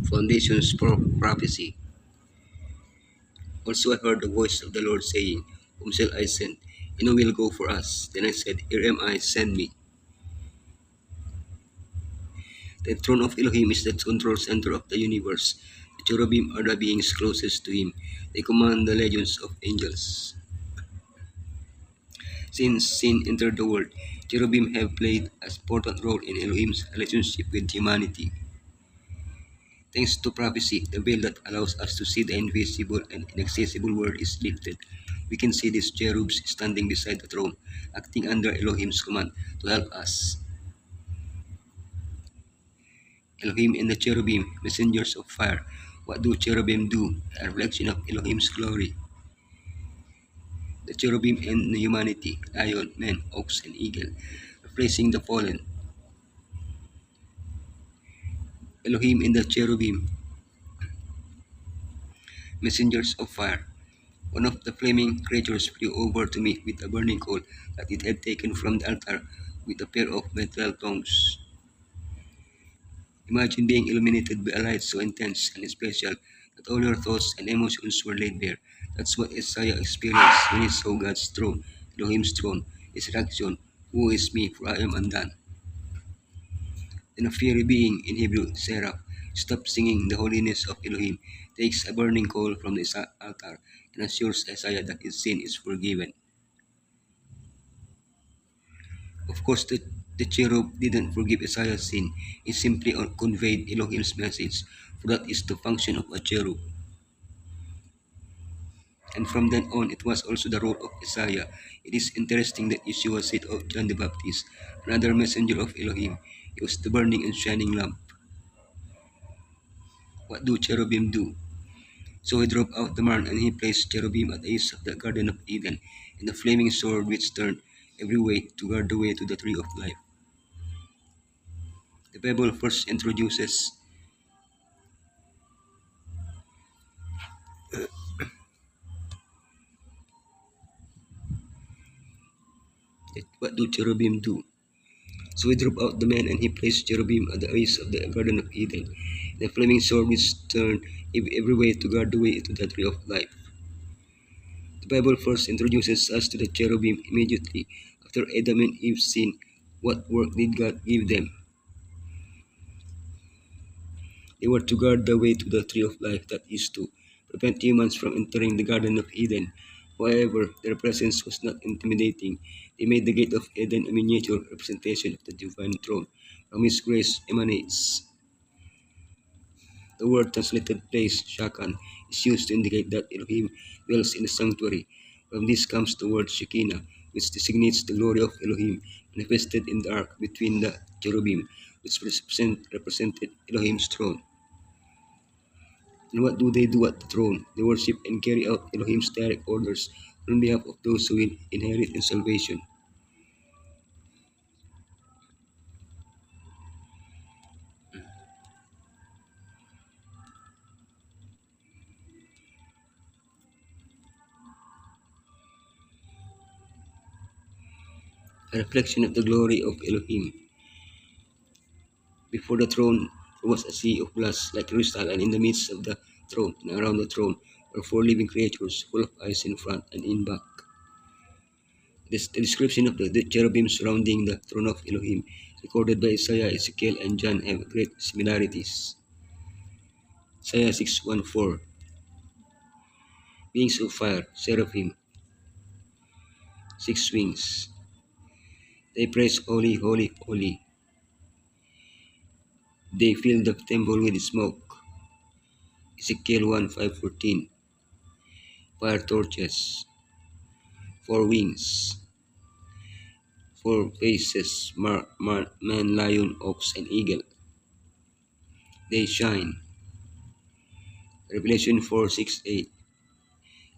Foundations for prophecy. Also I heard the voice of the Lord saying, Whom shall I send? And who will go for us? Then I said, Here am I, send me. The throne of Elohim is the control center of the universe. The cherubim are the beings closest to him. They command the legions of angels. Since sin entered the world, cherubim have played an important role in Elohim's relationship with humanity. Thanks to prophecy, the veil that allows us to see the invisible and inaccessible world is lifted. We can see these cherubs standing beside the throne, acting under Elohim's command to help us. Elohim and the cherubim, messengers of fire. What do cherubim do? A reflection of Elohim's glory. The cherubim and humanity, lion, man, ox, and eagle, replacing the fallen. Elohim and the cherubim, messengers of fire. One of the flaming creatures flew over to me with a burning coal that it had taken from the altar with a pair of metal tongs. Imagine being illuminated by a light so intense and special that all your thoughts and emotions were laid bare. That's what Isaiah experienced when he saw God's throne, Elohim's throne. His reaction, Who is me, for I am undone. Then a fiery being, in Hebrew, seraph, stopped singing the holiness of Elohim, takes a burning coal from the altar, and assures Isaiah that his sin is forgiven. Of course, the cherub didn't forgive Isaiah's sin. He simply conveyed Elohim's message, for that is the function of a cherub. And from then on, it was also the role of Isaiah. It is interesting that Yeshua said of John the Baptist, another messenger of Elohim. He was the burning and shining lamp. What do cherubim do? So he drove out the man, and he placed cherubim at the east of the Garden of Eden, and the flaming sword which turned every way to guard the way to the tree of life. The Bible first introduces what do cherubim do? So he drove out the man, and he placed cherubim at the east of the Garden of Eden, and the flaming sword which turned every way to guard the way to the tree of life. The Bible first introduces us to the cherubim immediately after Adam and Eve sinned. What work did God give them? They were to guard the way to the tree of life, that is, to prevent humans from entering the Garden of Eden. However, their presence was not intimidating. They made the gate of Eden a miniature representation of the divine throne. From His grace emanates. The word translated place, shakan, is used to indicate that Elohim dwells in the sanctuary. From this comes the word Shekinah, which designates the glory of Elohim manifested in the ark between the cherubim, which represented Elohim's throne. And what do they do at the throne? They worship and carry out Elohim's direct orders on behalf of those who will inherit in salvation. A reflection of the glory of Elohim. Before the throne there was a sea of glass like crystal, and in the midst of the throne and around the throne were four living creatures full of eyes in front and in back. The description of the cherubim surrounding the throne of Elohim, recorded by Isaiah, Ezekiel, and John, have great similarities. Isaiah 6:1-4. Beings of fire, seraphim, six wings. They praise holy, holy, holy. They fill the temple with smoke. Ezekiel 1:5-14. Fire torches, four wings, four faces, man, lion, ox, and eagle. They shine. Revelation 4:6-8.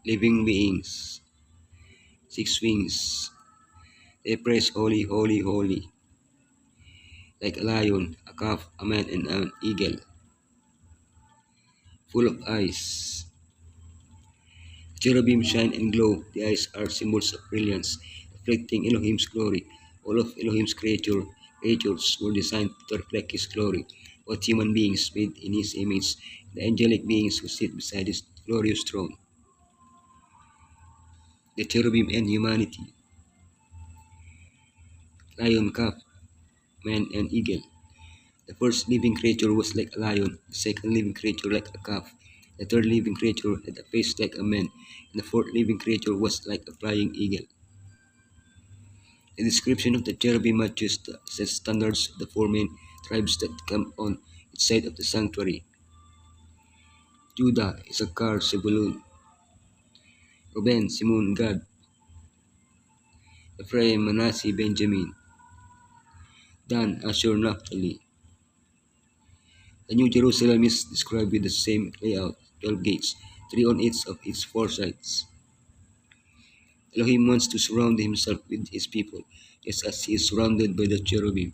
Living beings, six wings. They praise holy, holy, holy. Like a lion, a calf, a man, and an eagle. Full of eyes. Cherubim shine and glow. The eyes are symbols of brilliance, reflecting Elohim's glory. All of Elohim's creatures were designed to reflect His glory. both human beings made in his image, the angelic beings who sit beside his glorious throne, the cherubim and humanity, lion, calf, man, and eagle. The first living creature was like a lion, the second living creature like a calf, the third living creature had a face like a man, and the fourth living creature was like a flying eagle. The description of the cherubim matches the set standards of the four main tribes that come on each side of the sanctuary. Judah, Issachar, Zebulun, Reuben, Simon, Gad, Ephraim, Manasseh, Benjamin, Dan, Asher, Naphtali. The New Jerusalem is described with the same layout, 12 gates, 3 on each of its 4 sides. Elohim wants to surround himself with his people, just as he is surrounded by the cherubim.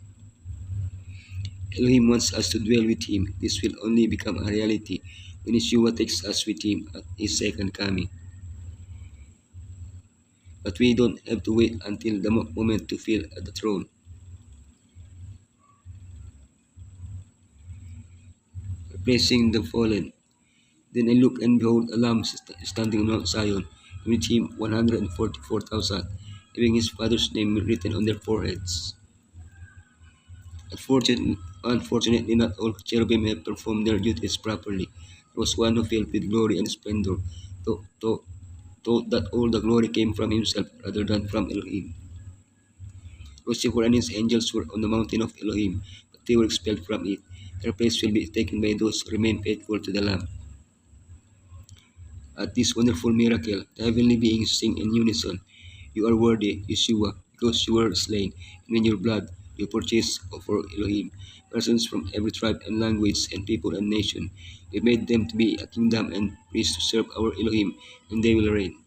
Elohim wants us to dwell with him. This will only become a reality when Yeshua takes us with him at his second coming. But we don't have to wait until the moment to feel at the throne. Praising the fallen. Then I looked, and behold, a lamb standing on Mount Zion, and with him 144,000, having his father's name written on their foreheads. Unfortunately, not all cherubim have performed their duties properly. There was one who filled with glory and splendor, thought that all the glory came from himself rather than from Elohim. Lucifer and his angels were on the mountain of Elohim, but they were expelled from it. Their place will be taken by those who remain faithful to the Lamb. At this wonderful miracle, the heavenly beings sing in unison, "You are worthy, Yeshua, because you were slain, and in your blood you purchased for Elohim persons from every tribe and language and people and nation. You made them to be a kingdom and priests to serve our Elohim, and they will reign."